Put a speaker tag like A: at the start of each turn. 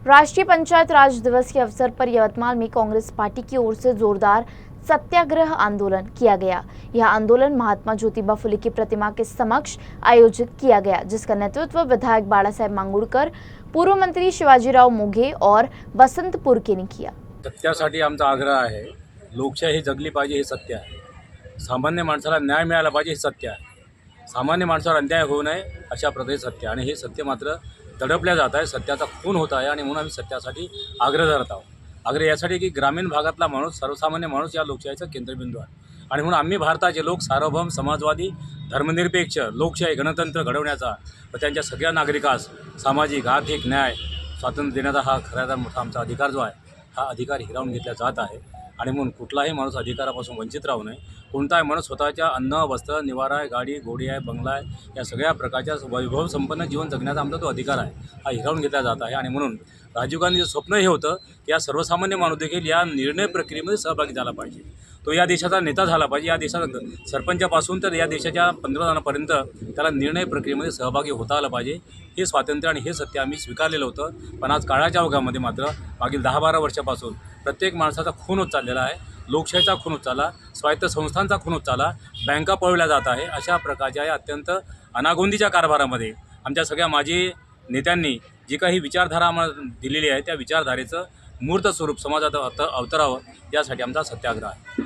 A: राष्ट्रीय पंचायत राज दिवस के अवसर पर यवतमाल में कांग्रेस पार्टी की ओर से जोरदार सत्याग्रह आंदोलन किया गया। यह आंदोलन महात्मा ज्योतिबा फुले की प्रतिमा के समक्ष आयोजित किया गया, जिसका नेतृत्व विधायक बाळासाहेब मांगुळकर, पूर्व मंत्री शिवाजीराव मोघे और बसंतपुर के ने किया।
B: सत्यासाठी आमचा आग्रह आहे। लोकशाही ही जगली पाहिजे हे सत्य आहे। सामान्य माणसाला न्याय मिळाला पाहिजे हे सत्य आहे। सामान्य माणसावर अन्याय होऊ नये अशा प्रकारे सत्य आणि हे सत्य मात्र दडपल्या जात आहे। सत्याचा खून होत आहे आणि म्हणून आम्ही सत्यासाठी आग्रह धरत आहोत। आग्रह यासाठी की ग्रामीण भागातला माणूस, सर्वसामान्य माणूस या लोकशाहीचा केंद्रबिंदू आहे आणि म्हणून आम्ही भारताचे लोक सार्वभौम, समाजवादी, धर्मनिरपेक्ष लोकशाही गणतंत्र घडवण्याचा व त्यांच्या सगळ्या नागरिकास सामाजिक, आर्थिक न्याय, स्वातंत्र्य देण्याचा हा खऱ्या मोठा आमचा अधिकार जो आहे, हा अधिकार हिरावून घेतला जात आहे आणि म्हणून कुठलाही माणूस अधिकारापासून वंचित राहू नये। कोणताही माणूस स्वतःच्या अन्न, वस्त्र, निवारा आहे, गाडी घोडी आहे, बंगला आहे, या सगळ्या प्रकारच्या वैभव संपन्न जीवन जगण्याचा आमचा तो अधिकार आहे, हा हिरावून घेतला जात आहे आणि म्हणून राजीव गांधीचं स्वप्न हे होतं की या सर्वसामान्य माणूस देखील या निर्णय प्रक्रियेमध्ये सहभागी झाला पाहिजे। तो या देशाचा नेता झाला पाहिजे। या देशाचा सरपंचापासून तर या देशाच्या पंतप्रधानापर्यंत त्याला निर्णय प्रक्रियेमध्ये सहभागी होता आलं पाहिजे। हे स्वातंत्र्य आणि हे सत्य आम्ही स्वीकारलेलं होतं, पण आज काळाच्या ओघामध्ये मात्र मागील 10-12 वर्षापासून प्रत्येक माणसाचा खून होत चाललेला आहे। लोकशाहीचा खून होत चालला, स्वायत्त संस्थांचा खून होत चालला, बँका पळवल्या जात आहे। अशा प्रकारच्या या अत्यंत अनागोंदीच्या कारभारामध्ये आमच्या सगळ्या माजी नेत्यांनी जी काही विचारधारा आम्हाला दिलेली आहे, त्या विचारधारेचं मूर्त स्वरूप समाजात अवतरावं यासाठी आमचा सत्याग्रह आहे।